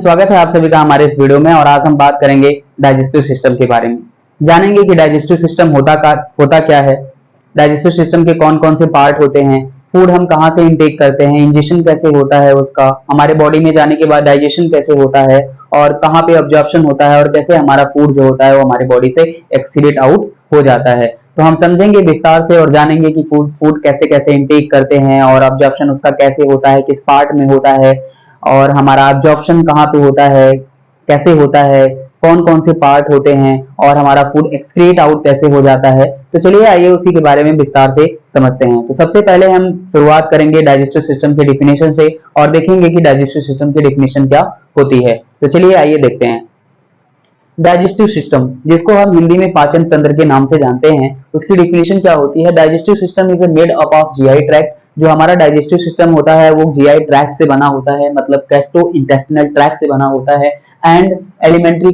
स्वागत है आप सभी का हमारे इस वीडियो में। और आज हम बात करेंगे डाइजेस्टिव सिस्टम के बारे में। जानेंगे कि डाइजेस्टिव सिस्टम होता क्या है, डाइजेस्टिव सिस्टम के कौन कौन से पार्ट होते हैं, फूड हम कहाँ से इनटेक करते हैं, इंजेशन कैसे होता है उसका, हमारे बॉडी में जाने के बाद डाइजेशन कैसे होता है और कहाँ पे अब्जॉर्प्शन होता है और कैसे हमारा फूड जो होता है वो हमारी बॉडी से एक्सीडेट आउट हो जाता है। तो हम समझेंगे विस्तार से और जानेंगे कि फूड फूड कैसे कैसे इनटेक करते हैं और अब्जॉर्प्शन उसका कैसे होता है, किस पार्ट में होता है और हमारा अब्जॉर्प्शन कहाँ पे होता है, कैसे होता है, कौन कौन से पार्ट होते हैं और हमारा फूड एक्सक्रीट आउट कैसे हो जाता है। तो चलिए आइए उसी के बारे में विस्तार से समझते हैं। तो सबसे पहले हम शुरुआत करेंगे डाइजेस्टिव सिस्टम के डिफिनेशन से और देखेंगे कि डाइजेस्टिव सिस्टम की डिफिनेशन क्या होती है। तो चलिए आइए देखते हैं। डाइजेस्टिव सिस्टम, जिसको हम हिंदी में पाचन तंत्र के नाम से जानते हैं, उसकी डिफिनेशन क्या होती है। Digestive system is made up of GI tract. जो हमारा डाइजेस्टिव सिस्टम होता है वो जीआई ट्रैक्ट से बना होता है, मतलब गैस्ट्रो इंटेस्टिनल ट्रैक्ट से बना होता है। एंड एलिमेंट्री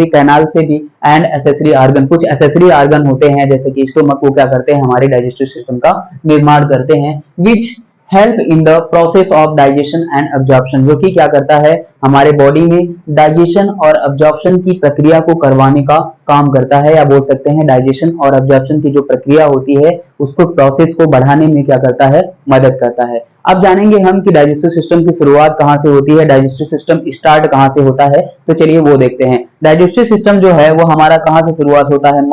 कैनाल से भी, एंड एसेसरी ऑर्गन, कुछ एसेसरी ऑर्गन होते हैं जैसे कि स्टोमक, वो क्या करते हैं, हमारे डाइजेस्टिव सिस्टम का निर्माण करते हैं। Which help in the process of digestion and absorption, जो कि क्या करता है, हमारे बॉडी में डाइजेशन और अब्जॉर्प्शन की प्रक्रिया को करवाने का काम करता है, या बोल सकते हैं डाइजेशन और अब्जॉर्प्शन की जो प्रक्रिया होती है उसको, प्रोसेस को बढ़ाने में क्या करता है, मदद करता है। अब जानेंगे हम कि डाइजेस्टिव सिस्टम की शुरुआत कहाँ से होती है, डाइजेस्टिव सिस्टम स्टार्ट कहाँ से होता है। तो चलिए वो देखते हैं। डाइजेस्टिव सिस्टम जो है वो हमारा कहाँ से शुरुआत होता है,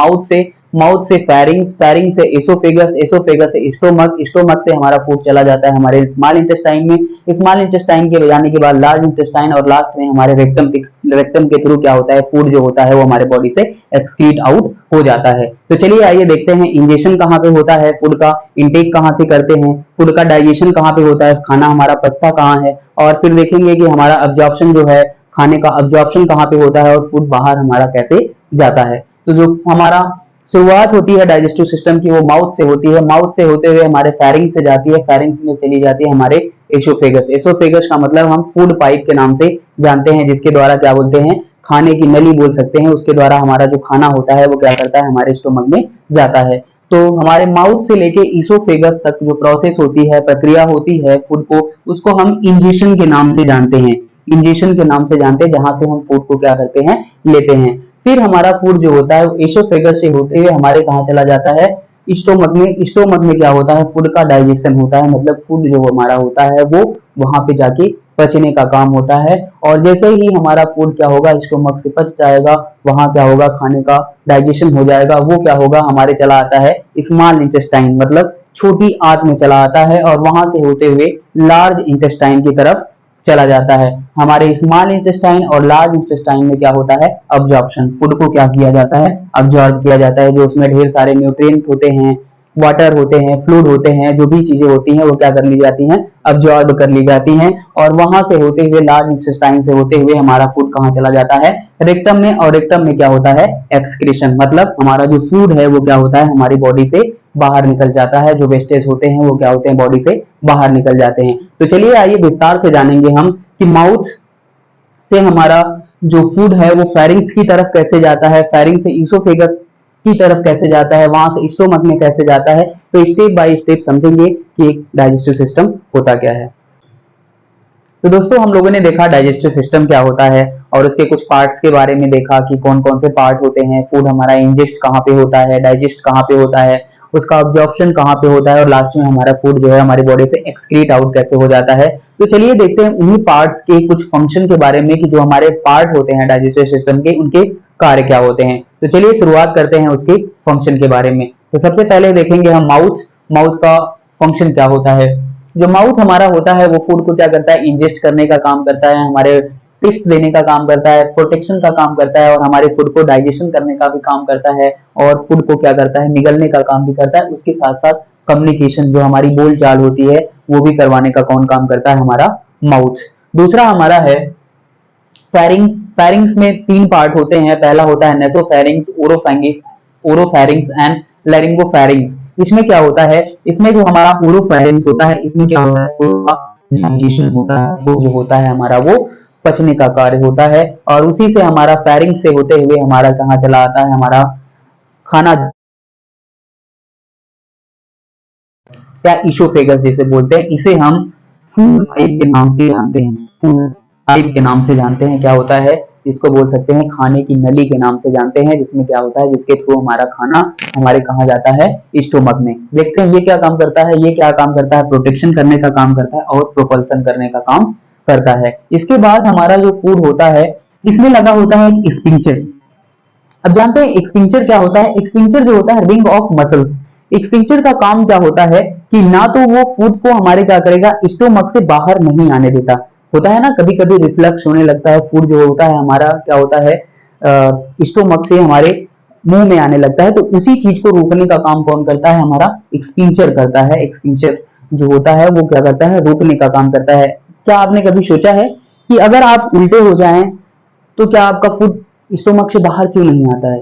माउथ से फेरिंग्स, फेरिंग्स से एसोफेगस, एसोफेगस से स्टोमक, स्टोमक से हमारा फूड चला जाता है हमारे स्मॉल इंटेस्टाइन में, स्मॉल इंटेस्टाइन के जाने के बाद लार्ज इंटेस्टाइन और लास्ट में हमारे रेक्टम के थ्रू क्या होता है, फूड जो होता है वो हमारे बॉडी से एक्सक्रीट आउट हो जाता है। तो चलिए आइए देखते हैं इंजेशन कहाँ पे होता है, फूड का इंटेक कहाँ से करते हैं, फूड का डाइजेशन कहाँ पे होता है, खाना हमारा पचता कहाँ है, और फिर देखेंगे कि हमारा अब्जॉर्प्शन जो है, खाने का अब्जॉर्प्शन कहाँ पे होता है और फूड बाहर हमारा कैसे जाता है। तो जो हमारा शुरुआत होती है डाइजेस्टिव सिस्टम की वो माउथ से होती है, माउथ से होते हुए हमारे फेरिंग्स से जाती है, फेरिंग्स में चली जाती है हमारे एसोफेगस। एसोफेगस का मतलब हम फूड पाइप के नाम से जानते हैं, जिसके द्वारा क्या बोलते हैं, खाने की नली बोल सकते हैं, उसके द्वारा हमारा जो खाना होता है वो क्या करता है, हमारे स्टोमक में जाता है। तो हमारे माउथ से लेके ईसोफेगस तक जो प्रोसेस होती है, प्रक्रिया होती है फूड को, उसको हम इंजेशन के नाम से जानते हैं, इंजेशन के नाम से जानते हैं, जहां से हम फूड को क्या करते हैं, लेते हैं। फिर हमारा फूड जो होता है वो एसोफेगस से होते हुए हमारे कहाँ चला जाता है, स्टोमक में। स्टोमक में क्या होता है, फूड का डाइजेशन होता है, मतलब फूड जो हमारा होता है वो वहां पे जाके पचने का काम होता है। और जैसे ही हमारा फूड क्या होगा, स्टोमक से पच जाएगा, वहां क्या होगा, खाने का डाइजेशन हो जाएगा, वो क्या होगा, हमारे चला आता है स्मॉल इंटेस्टाइन, मतलब छोटी आंत में चला आता है और वहां से होते हुए लार्ज इंटेस्टाइन की तरफ चला जाता है। हमारे स्मॉल इंटेस्टाइन और लार्ज इंटेस्टाइन में क्या होता है, अब्जॉर्प्शन, फूड को क्या किया जाता है, अब्जॉर्ब किया जाता है। जो उसमें ढेर सारे न्यूट्रिएंट होते हैं, वाटर होते हैं, फ्लूइड होते हैं, जो भी चीजें होती हैं वो क्या कर ली जाती हैं, अब्जॉर्ब कर ली जाती हैं। और वहां से होते हुए लार्ज इंटेस्टाइन से होते हुए हमारा फूड कहाँ चला जाता है, रेक्टम में। और रेक्टम में क्या होता है, एक्सक्रीशन, मतलब हमारा जो फूड है वो क्या होता है, हमारी बॉडी से बाहर निकल जाता है। जो वेस्टेज होते हैं वो क्या होते हैं, बॉडी से बाहर निकल जाते हैं। तो चलिए आइए विस्तार से जानेंगे हम कि माउथ से हमारा जो फूड है वो फेरिंग्स की तरफ कैसे जाता है, फेरिंग से ईसोफेगस की तरफ कैसे जाता है, वहां से स्टोमक में कैसे जाता है। तो स्टेप बाय स्टेप समझेंगे कि डाइजेस्टिव सिस्टम होता क्या है। तो दोस्तों हम लोगों ने देखा डाइजेस्टिव सिस्टम क्या होता है और उसके कुछ पार्ट्स के बारे में देखा कि कौन कौन से पार्ट होते हैं, फूड हमारा इंजेस्ट कहाँ पे होता है, डाइजेस्ट कहाँ पे होता है, उसका अब्जॉर्प्शन कहाँ पे होता है और लास्ट में हमारा फूड जो है हमारी बॉडी से एक्सक्रीट आउट कैसे हो जाता है। तो चलिए देखते हैं उन्हीं पार्ट्स के कुछ फंक्शन के बारे में कि जो हमारे पार्ट होते हैं डाइजेस्टिव सिस्टम के, उनके कार्य क्या होते हैं। तो चलिए शुरुआत करते हैं उसके फंक्शन के बारे में। तो सबसे पहले देखेंगे हम माउथ, माउथ का फंक्शन क्या होता है। जो माउथ हमारा होता है वो फूड को क्या करता है, इंजेस्ट करने का काम करता है, हमारे टेस्ट देने का काम करता है, प्रोटेक्शन का काम करता है और हमारे फूड को डाइजेशन करने का भी काम करता है और फूड को क्या करता है, निगलने का काम भी करता है। उसके साथ साथ कम्युनिकेशन, जो हमारी बोल चाल होती है वो भी करवाने का कौन काम करता है, हमारा माउथ। दूसरा हमारा है फेरिंग्स। फेरिंग्स में तीन पार्ट होते हैं। पहला होता है नेसोफेरिंग्स, ओरोफेरिंग्स एंड लैरिंगोफेरिंग्स। इसमें क्या होता है, इसमें जो हमारा ओरोफेरिंग्स होता है इसमें क्या होता है, डाइजेशन होता है, वो जो होता है हमारा वो पचने का कार्य होता है। और उसी से हमारा फेरिंग से होते हुए हमारा कहाँ चला आता है, हमारा खाना, या ईसोफेगस जिसे बोलते हैं, इसे हम फूड पाइप के नाम से जानते हैं, फूड पाइप के नाम से जानते हैं, क्या होता है, इसको बोल सकते हैं खाने की नली के नाम से जानते हैं, जिसमें क्या होता है, जिसके थ्रू हमारा खाना हमारे कहाँ जाता है, स्टोमक में। देखते हैं ये क्या काम करता है, ये क्या काम करता है, प्रोटेक्शन करने का काम करता है और प्रोपल्सन करने का काम करता है। इसके बाद हमारा जो फूड होता है, इसमें लगा होता है एक स्पिंचर। अब जानते हैं एक्सपिंचर क्या होता है। एक्सपिंचर जो होता है रिंग ऑफ मसल्स। एक्सपिंचर का काम क्या होता है कि ना तो वो फूड को हमारे क्या करेगा, स्टोमक से बाहर नहीं आने देता। होता है ना कभी कभी रिफ्लक्स होने लगता है, फूड जो होता है हमारा क्या होता है, स्टोमक से हमारे मुंह में आने लगता है, तो उसी चीज को रोकने का काम कौन करता है, हमारा एक्सपिंचर करता है। एक्सपिंचर जो होता है वो क्या करता है, रोकने का काम करता है। क्या आपने कभी सोचा है कि अगर आप उल्टे हो जाएं तो क्या आपका फूड स्टोमक से बाहर क्यों नहीं आता है?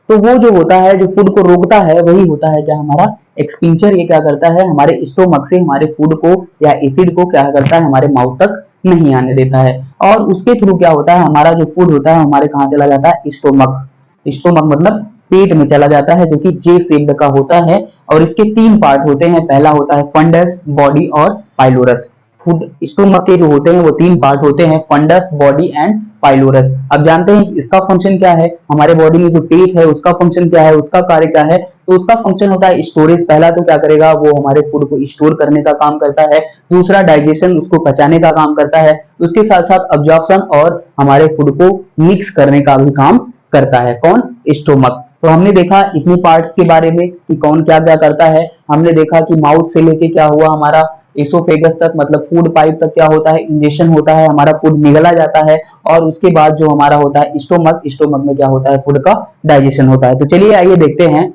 तो वो जो होता है, जो फूड को रोकता है, वही होता है क्या, हमारा एक्सपिंचर। ये क्या करता है, हमारे स्टोमक से हमारे फूड को या एसिड को क्या करता है, हमारे माउथ तक नहीं आने देता है। और उसके थ्रू क्या होता है, हमारा जो फूड होता है हमारे कहाँ चला जाता है, स्टोमक। स्टोमक मतलब पेट में चला जाता है, जो कि जे शेप्ड का होता है। और इसके तीन पार्ट होते हैं, पहला होता है फंडस, बॉडी और पाइलोरस। फूड स्टोमक के जो होते हैं वो तीन पार्ट होते हैं, फंडस, बॉडी एंड पाइलोरस। अब जानते हैं इसका फंक्शन क्या है, हमारे बॉडी में जो पेट है उसका फंक्शन क्या है, उसका कार्य क्या है। तो उसका फंक्शन होता है स्टोरेज। पहला तो क्या करेगा, वो हमारे फूड को स्टोर करने का काम करता है। दूसरा डाइजेशन, उसको पचाने का काम करता है। उसके साथ साथ अब्जॉर्प्शन और हमारे फूड को मिक्स करने का भी काम करता है। कौन, स्टोमक। तो हमने देखा इतनी पार्ट्स के बारे में कि कौन क्या क्या करता है। हमने देखा कि माउथ से लेके क्या हुआ, हमारा एसोफेगस तक मतलब फूड पाइप तक क्या होता है, इंजेक्शन होता है, हमारा फूड निगला जाता है। और उसके बाद जो हमारा होता है स्टोमक, स्टोमक में क्या होता है, फूड का डाइजेशन होता है। तो चलिए आइए देखते हैं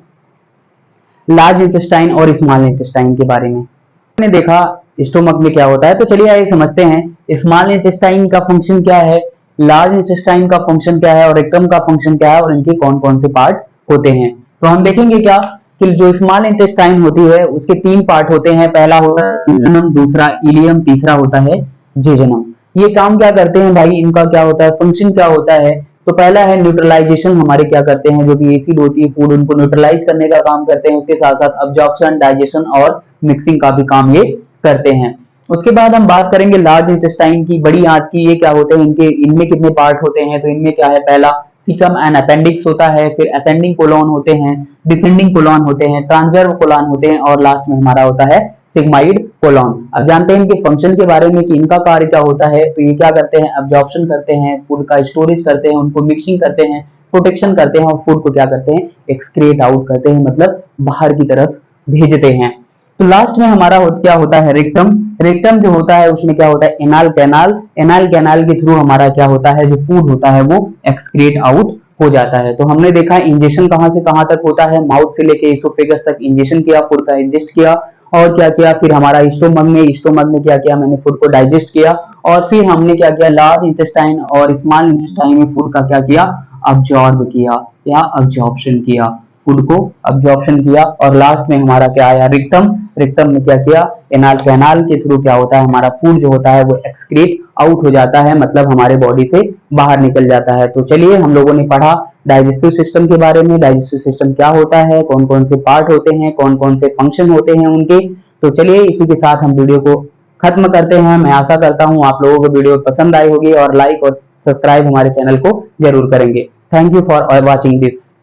लार्ज इंटेस्टाइन और स्मॉल इंटेस्टाइन के बारे में। हमने देखा स्टोमक में क्या होता है, तो चलिए आइए समझते हैं स्मॉल इंटेस्टाइन का फंक्शन क्या है, लार्ज इंटेस्टाइन का फंक्शन क्या है और रेक्टम का फंक्शन क्या है और इनके कौन कौन से पार्ट होते हैं। तो हम देखेंगे क्या कि जो स्मॉल इंटेस्टाइन होती है उसके तीन पार्ट होते हैं। पहला होता है इलियम, दूसरा इलियम, तीसरा होता है जेजनम। ये काम क्या करते हैं भाई, इनका क्या होता है, फंक्शन क्या होता है। तो पहला है न्यूट्रलाइजेशन, हमारे क्या करते हैं, जो भी एसिड होती है फूड उनको न्यूट्रलाइज करने का काम करते हैं। उसके साथ साथ अब्जॉर्प्शन, डाइजेशन और मिक्सिंग का भी काम ये करते हैं। उसके बाद हम बात करेंगे लार्ज इंटेस्टाइन की, बड़ी आंत की। ये क्या होते हैं, इनके इनमें कितने पार्ट होते हैं, तो इनमें क्या है, पहला सीकम एंड अपेंडिक्स होता है, फिर असेंडिंग कोलॉन होते हैं, डिसेंडिंग कोलॉन होते हैं, ट्रांसवर्स कोलॉन होते हैं और लास्ट में हमारा होता है सिग्माइड कोलॉन। अब जानते हैं इनके फंक्शन के बारे में कि इनका कार्य क्या होता है। तो ये क्या करते हैं, अब्जॉर्प्शन करते हैं, फूड का स्टोरेज करते हैं, उनको मिक्सिंग करते हैं, प्रोटेक्शन करते हैं और फूड को क्या करते हैं, एक्सक्रिएट आउट करते हैं, मतलब बाहर की तरफ भेजते हैं। तो लास्ट में हमारा क्या होता है, रेक्टम। रेक्टम जो होता है उसमें क्या होता है, एनाल कैनाल। एनाल कैनाल के थ्रू हमारा क्या होता है, जो फूड होता है वो एक्सक्रिएट आउट हो जाता है। तो हमने देखा इंजेक्शन कहां से कहां तक होता है, माउथ से लेके एसोफेगस तक इंजेक्शन किया, फूड का इंजेस्ट किया और क्या किया, फिर हमारा स्टोमक में क्या किया, मैंने फूड को डाइजेस्ट किया और फिर हमने क्या किया, लार्ज इंटेस्टाइन और स्मॉल इंटेस्टाइन में फूड का क्या किया, अब्जॉर्ब किया या अब्जॉर्प्शन किया, फूड को अब्जॉर्प्शन किया। और लास्ट में हमारा क्या आया, रिक्टम। रिक्टम में क्या किया, एनाल कैनाल के थ्रू क्या होता है, हमारा फूड जो होता है वो एक्सक्रीट आउट हो जाता है, मतलब हमारे बॉडी से बाहर निकल जाता है। तो चलिए हम लोगों ने पढ़ा डाइजेस्टिव सिस्टम के बारे में, डाइजेस्टिव सिस्टम क्या होता है, कौन कौन से पार्ट होते हैं, कौन कौन से फंक्शन होते हैं उनके। तो चलिए इसी के साथ हम वीडियो को खत्म करते हैं। मैं आशा करता हूं आप लोगों को वीडियो पसंद आई होगी और लाइक और सब्सक्राइब हमारे चैनल को जरूर करेंगे। Thank you for watching this.